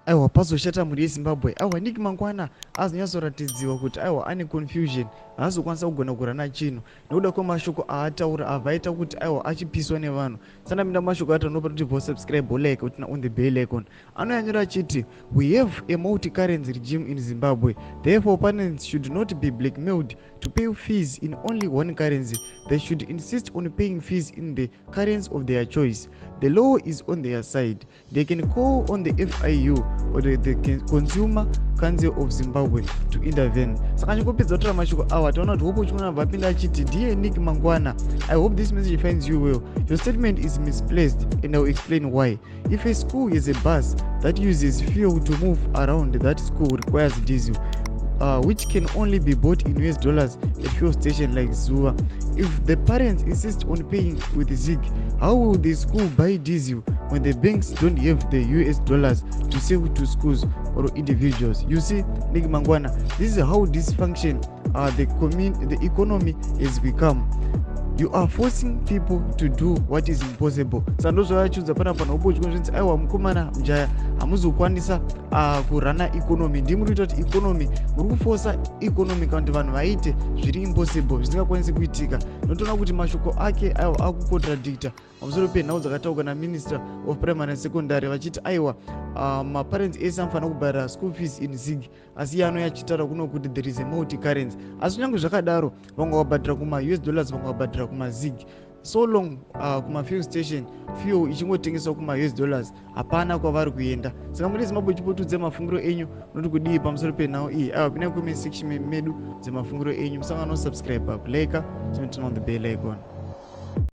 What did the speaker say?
aiwa pazoshata mhuri yezimbabwe. Aiwa Nick Mangwana azonyatsoratidziwa kuti aiwa ane confusion, haazokwanisa kugona kurana chinhu nekuda kwemashoko aataura abva aita kuti aiwa achipiswa nevanhu. Sandapinda mashoko acho anopa kuti vosubscribe like kuti on the bell icon. Anoyanyura achiti we have a multi-currency regime in Zimbabwe, therefore opponents should not be blackmailed to pay fees in only one currency. They should insist on paying fees in the currency of their choice. The law is on their side. They can call on the FIU or the Consumer Council of Zimbabwe to intervene. Saka chingopedza kutora mashoko awa taona kuti hope uchingona bvapinda achiti dear Nick Mangwana, I hope this message finds you well. Your statement is misplaced and I will explain why. If a school is a bus that uses fuel to move around, that school requires diesel, which can only be bought in US dollars at fuel station like Zua. If the parents insist on paying with Zig, how will the school buy diesel when the banks don't have the US dollars to sell to schools or individuals? You see, Nick Mangwana, this is how dysfunction the economy has become. You are forcing people to do what is impossible. Sandozvavachudza panapa nobochkonzvenzi aiwa mukomana mjaya hamuzokwanisa kurana economy. Ndimuri kuita kuti economy muri kuforsa economy kana kuti vanhu vaite zviri impossible zvisingakwanisi kuitika. Notoona kuti mashoko ake aiwa akukontradicta pamusoro penhau dzakataurwa naminister of primary and secondary vachiti aiwa maparents ese anofanira kubhadhara school fees in Zig, asi iye anouya achitaura kuno kuti there is a multi currency. Asi kunyange zvakadaro vamwe vabhadhara kuma US dollars vamwe vabhadhara kuma Zig, so long kuma fuel station fuel ichingotengeswa kuma US dollars hapana kwavari kuenda. Saka muri Zimbabwe chipotudze mafungiro enyu noti kudii pamusoro penhau iyi. Aiwa pinai comment section medu dzemafungiro enyu. Musangano subscribe, like, turn on the bell icon.